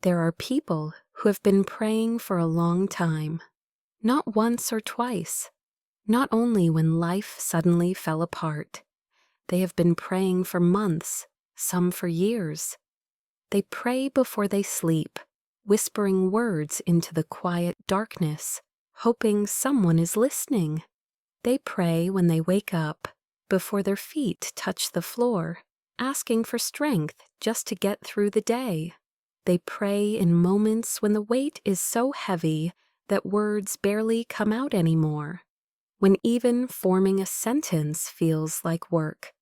There are people who have been praying for a long time, not once or twice, not only when life suddenly fell apart. They have been praying for months, some for years. They pray before they sleep, whispering words into the quiet darkness, hoping someone is listening. They pray when they wake up, before their feet touch the floor, asking for strength just to get through the day. They pray in moments when the weight is so heavy that words barely come out anymore, when even forming a sentence feels like work.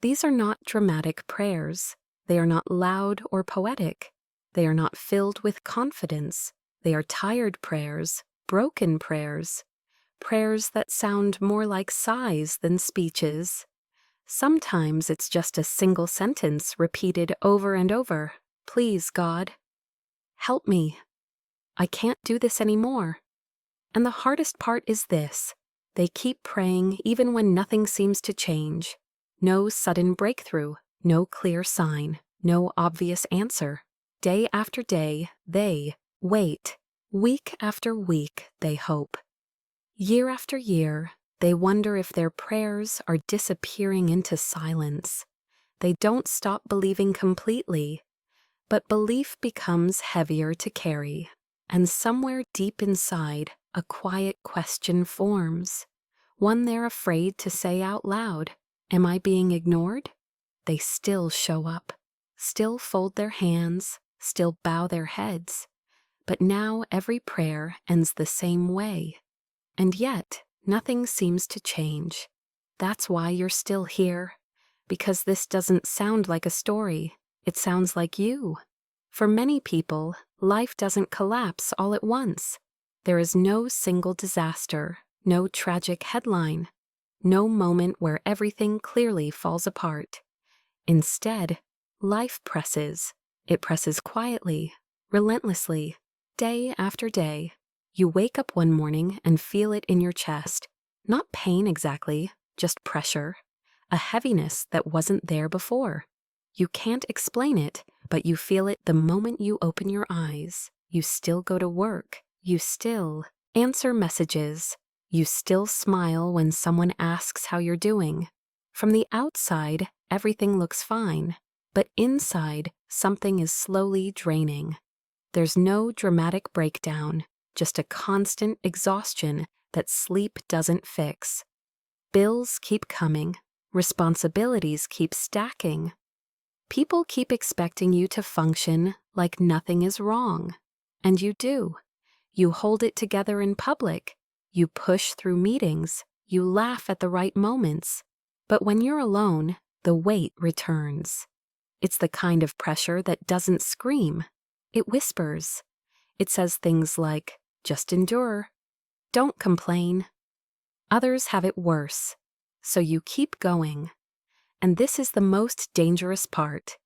These are not dramatic prayers. They are not loud or poetic. They are not filled with confidence. They are tired prayers, broken prayers, prayers that sound more like sighs than speeches. Sometimes it's just a single sentence repeated over and over. Please, God, help me. I can't do this anymore. And the hardest part is this. They keep praying even when nothing seems to change. No sudden breakthrough, no clear sign, no obvious answer. Day after day, they wait. Week after week, they hope. Year after year, they wonder if their prayers are disappearing into silence. They don't stop believing completely, but belief becomes heavier to carry, and somewhere deep inside, a quiet question forms, one they're afraid to say out loud. Am I being ignored? They still show up, still fold their hands, still bow their heads, but now every prayer ends the same way. And yet, nothing seems to change. That's why you're still here, because this doesn't sound like a story. It sounds like you. For many people, life doesn't collapse all at once. There is no single disaster, no tragic headline, no moment where everything clearly falls apart. Instead, life presses. It presses quietly, relentlessly, day after day. You wake up one morning and feel it in your chest. Not pain exactly, just pressure. A heaviness that wasn't there before. You can't explain it, but you feel it the moment you open your eyes. You still go to work. You still answer messages. You still smile when someone asks how you're doing. From the outside, everything looks fine, but inside, something is slowly draining. There's no dramatic breakdown, just a constant exhaustion that sleep doesn't fix. Bills keep coming. Responsibilities keep stacking. People keep expecting you to function like nothing is wrong. And you do. You hold it together in public. You push through meetings. You laugh at the right moments. But when you're alone, the weight returns. It's the kind of pressure that doesn't scream. It whispers. It says things like, just endure. Don't complain. Others have it worse. So you keep going. And this is the most dangerous part.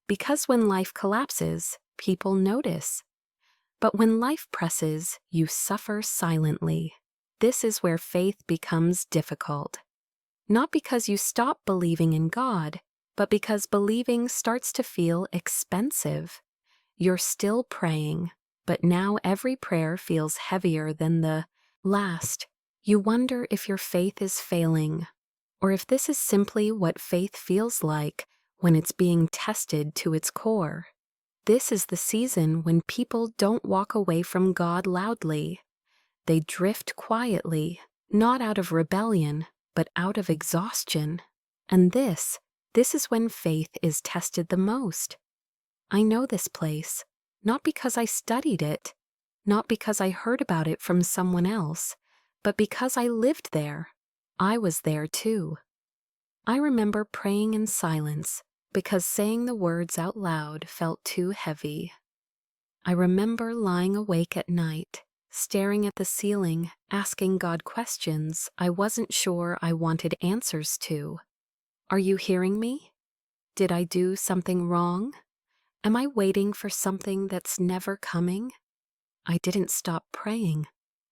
Because when life collapses, people notice. But when life presses, you suffer silently. This is where faith becomes difficult. Not because you stop believing in God, but because believing starts to feel expensive. You're still praying, but now every prayer feels heavier than the last. You wonder if your faith is failing, or if this is simply what faith feels like when it's being tested to its core. This is the season when people don't walk away from God loudly. They drift quietly, not out of rebellion, but out of exhaustion. And this is when faith is tested the most. I know this place, not because I studied it, not because I heard about it from someone else, but because I lived there. I was there too. I remember praying in silence because saying the words out loud felt too heavy. I remember lying awake at night, staring at the ceiling, asking God questions I wasn't sure I wanted answers to. Are you hearing me? Did I do something wrong? Am I waiting for something that's never coming? I didn't stop praying,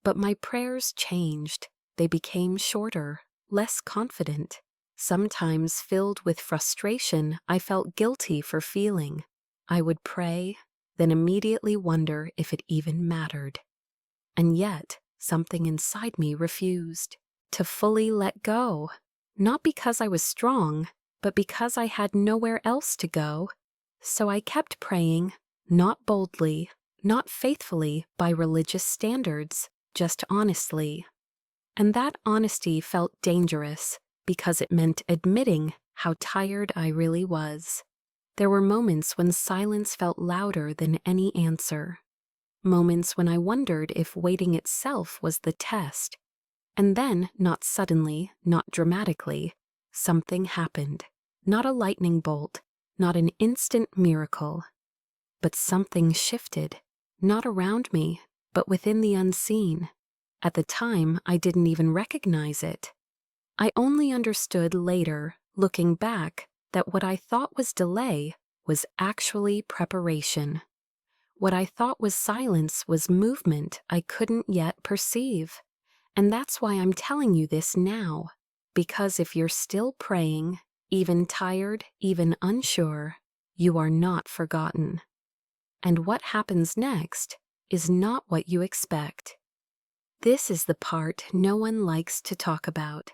but my prayers changed. They became shorter, less confident. Sometimes filled with frustration I felt guilty for feeling. I would pray, then immediately wonder if it even mattered. And yet, something inside me refused to fully let go, not because I was strong, but because I had nowhere else to go. So I kept praying, not boldly, not faithfully by religious standards, just honestly. And that honesty felt dangerous because it meant admitting how tired I really was. There were moments when silence felt louder than any answer. Moments when I wondered if waiting itself was the test. And then, not suddenly, not dramatically, something happened. Not a lightning bolt, not an instant miracle. But something shifted, not around me, but within the unseen. At the time, I didn't even recognize it. I only understood later, looking back, that what I thought was delay was actually preparation. What I thought was silence was movement I couldn't yet perceive. And that's why I'm telling you this now. Because if you're still praying, even tired, even unsure, you are not forgotten. And what happens next is not what you expect. This is the part no one likes to talk about.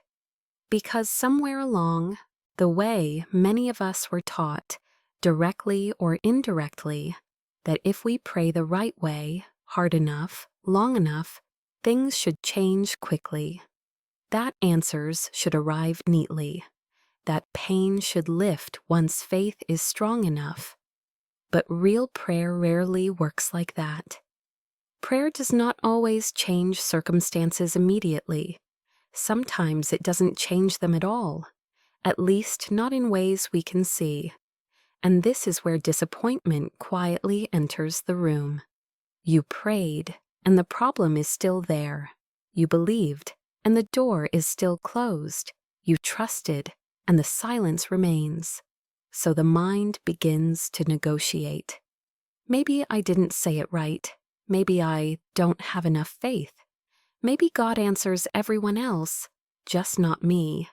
Because somewhere along the way, many of us were taught, directly or indirectly, that if we pray the right way, hard enough, long enough, things should change quickly. That answers should arrive neatly. That pain should lift once faith is strong enough. But real prayer rarely works like that. Prayer does not always change circumstances immediately. Sometimes it doesn't change them at all, at least not in ways we can see. And this is where disappointment quietly enters the room. You prayed, and the problem is still there. You believed, and the door is still closed. You trusted, and the silence remains. So the mind begins to negotiate. Maybe I didn't say it right. Maybe I don't have enough faith. Maybe God answers everyone else, just not me.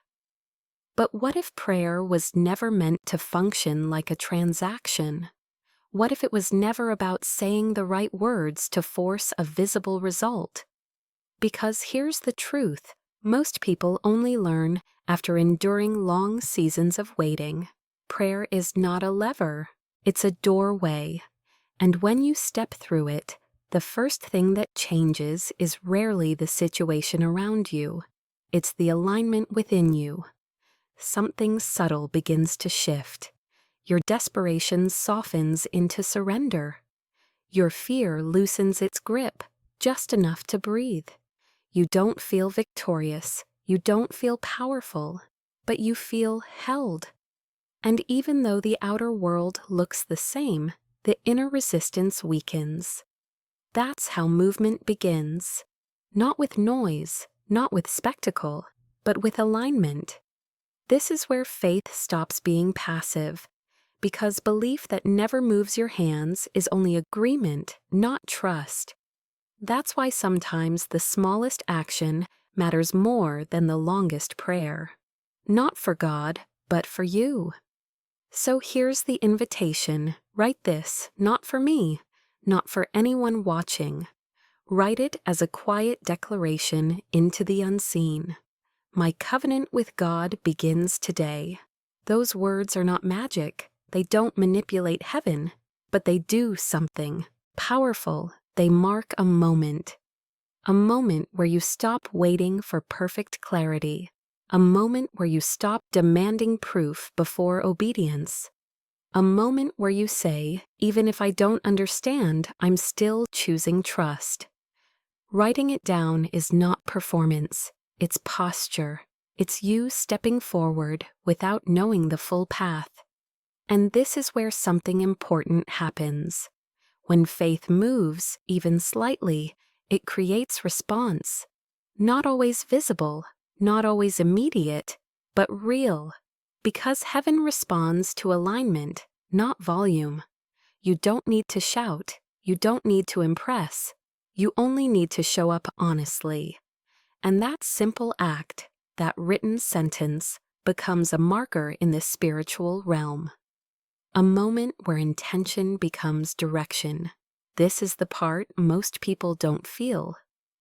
But what if prayer was never meant to function like a transaction? What if it was never about saying the right words to force a visible result? Because here's the truth, most people only learn after enduring long seasons of waiting. Prayer is not a lever, it's a doorway. And when you step through it, the first thing that changes is rarely the situation around you. It's the alignment within you. Something subtle begins to shift. Your desperation softens into surrender. Your fear loosens its grip, just enough to breathe. You don't feel victorious, you don't feel powerful, but you feel held. And even though the outer world looks the same, the inner resistance weakens. That's how movement begins. Not with noise, not with spectacle, but with alignment. This is where faith stops being passive, because belief that never moves your hands is only agreement, not trust. That's why sometimes the smallest action matters more than the longest prayer. Not for God, but for you. So here's the invitation. Write this, not for me, not for anyone watching. Write it as a quiet declaration into the unseen. My covenant with God begins today. Those words are not magic. They don't manipulate heaven, but they do something powerful. They mark a moment where you stop waiting for perfect clarity, a moment where you stop demanding proof before obedience, a moment where you say, even if I don't understand, I'm still choosing trust. Writing it down is not performance, it's posture. It's you stepping forward without knowing the full path. And this is where something important happens. When faith moves, even slightly, it creates response. Not always visible, not always immediate, but real. Because heaven responds to alignment, not volume. You don't need to shout. You don't need to impress. You only need to show up honestly. And that simple act, that written sentence, becomes a marker in the spiritual realm. A moment where intention becomes direction. This is the part most people don't feel,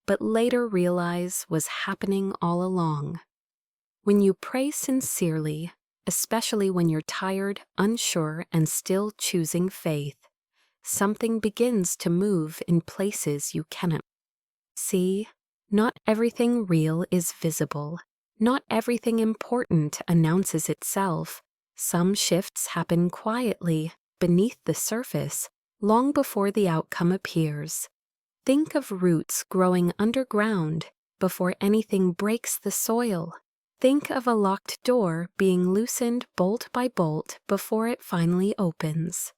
but later realize was happening all along. When you pray sincerely, especially when you're tired, unsure, and still choosing faith, something begins to move in places you cannot see. Not everything real is visible. Not everything important announces itself. Some shifts happen quietly, beneath the surface, long before the outcome appears. Think of roots growing underground before anything breaks the soil. Think of a locked door being loosened bolt by bolt before it finally opens.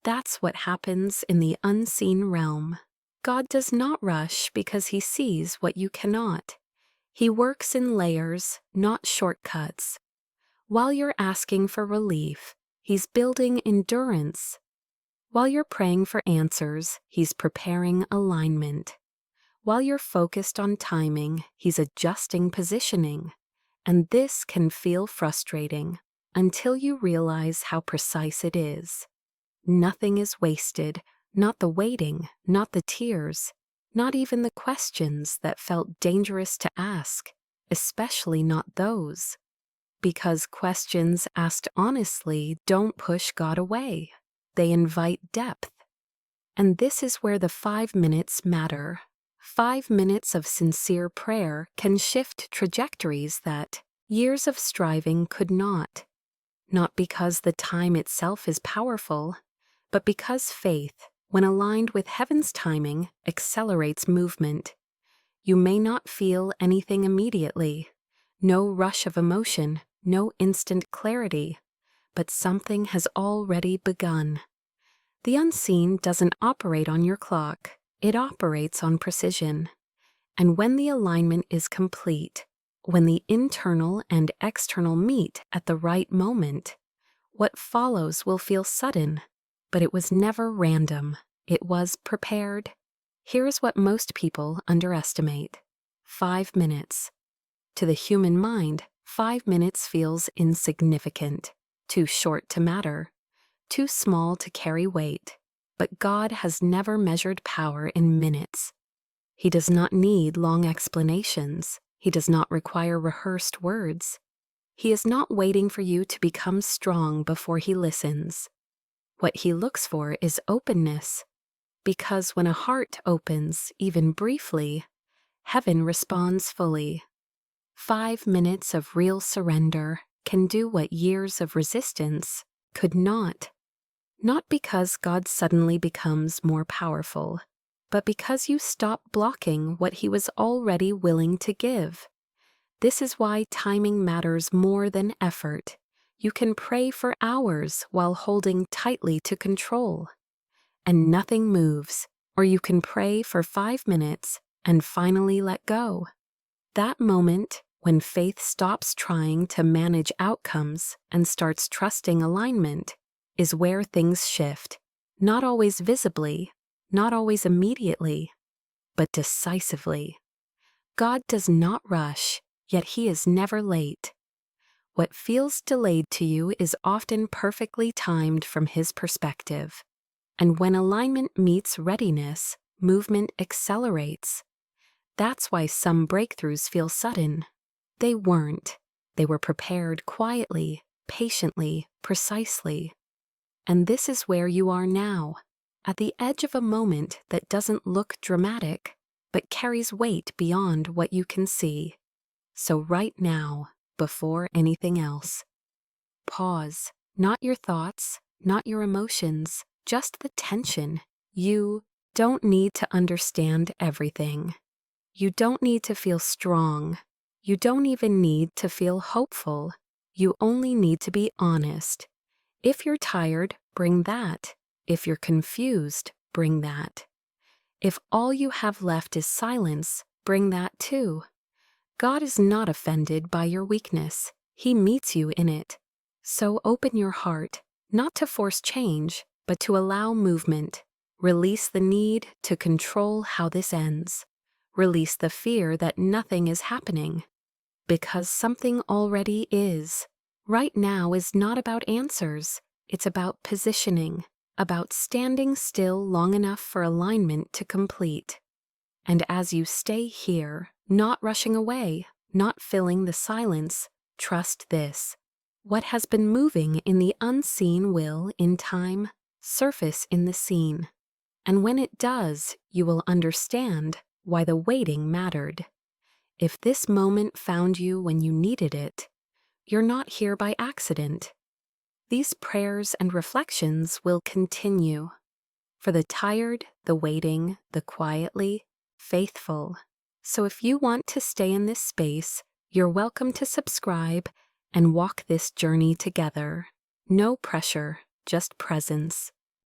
That's what happens in the unseen realm. God does not rush because he sees what you cannot. He works in layers, not shortcuts. While you're asking for relief, he's building endurance. While you're praying for answers, he's preparing alignment. While you're focused on timing, he's adjusting positioning. And this can feel frustrating until you realize how precise it is. Nothing is wasted, not the waiting, not the tears, not even the questions that felt dangerous to ask, especially not those. Because questions asked honestly don't push God away. They invite depth. And this is where the 5 minutes matter. 5 minutes of sincere prayer can shift trajectories that years of striving could not. Not because the time itself is powerful, but because faith, when aligned with heaven's timing, accelerates movement. You may not feel anything immediately, no rush of emotion, no instant clarity, but something has already begun. The unseen doesn't operate on your clock, it operates on precision. And when the alignment is complete, when the internal and external meet at the right moment, what follows will feel sudden, but it was never random. It was prepared. Here's what most people underestimate. 5 minutes. To the human mind, 5 minutes feels insignificant, too short to matter, too small to carry weight. But God has never measured power in minutes. He does not need long explanations. He does not require rehearsed words. He is not waiting for you to become strong before he listens. What he looks for is openness, because when a heart opens, even briefly, heaven responds fully. 5 minutes of real surrender can do what years of resistance could not. Not because God suddenly becomes more powerful, but because you stop blocking what he was already willing to give. This is why timing matters more than effort. You can pray for hours while holding tightly to control, and nothing moves, or you can pray for 5 minutes and finally let go. That moment, when faith stops trying to manage outcomes and starts trusting alignment, is where things shift, not always visibly, not always immediately, but decisively. God does not rush, yet he is never late. What feels delayed to you is often perfectly timed from his perspective. And when alignment meets readiness, movement accelerates. That's why some breakthroughs feel sudden. They weren't. They were prepared quietly, patiently, precisely. And this is where you are now, at the edge of a moment that doesn't look dramatic, but carries weight beyond what you can see. So right now, before anything else, pause. Not your thoughts, not your emotions, just the tension. You don't need to understand everything. You don't need to feel strong. You don't even need to feel hopeful. You only need to be honest. If you're tired, bring that. If you're confused, bring that. If all you have left is silence, bring that too. God is not offended by your weakness. He meets you in it. So open your heart, not to force change, but to allow movement. Release the need to control how this ends. Release the fear that nothing is happening. Because something already is. Right now is not about answers. It's about positioning, about standing still long enough for alignment to complete. And as you stay here, not rushing away, not filling the silence, trust this. What has been moving in the unseen will, in time, surface in the seen. And when it does, you will understand why the waiting mattered. If this moment found you when you needed it, you're not here by accident. These prayers and reflections will continue. For the tired, the waiting, the quietly faithful. So if you want to stay in this space, you're welcome to subscribe and walk this journey together. No pressure, just presence.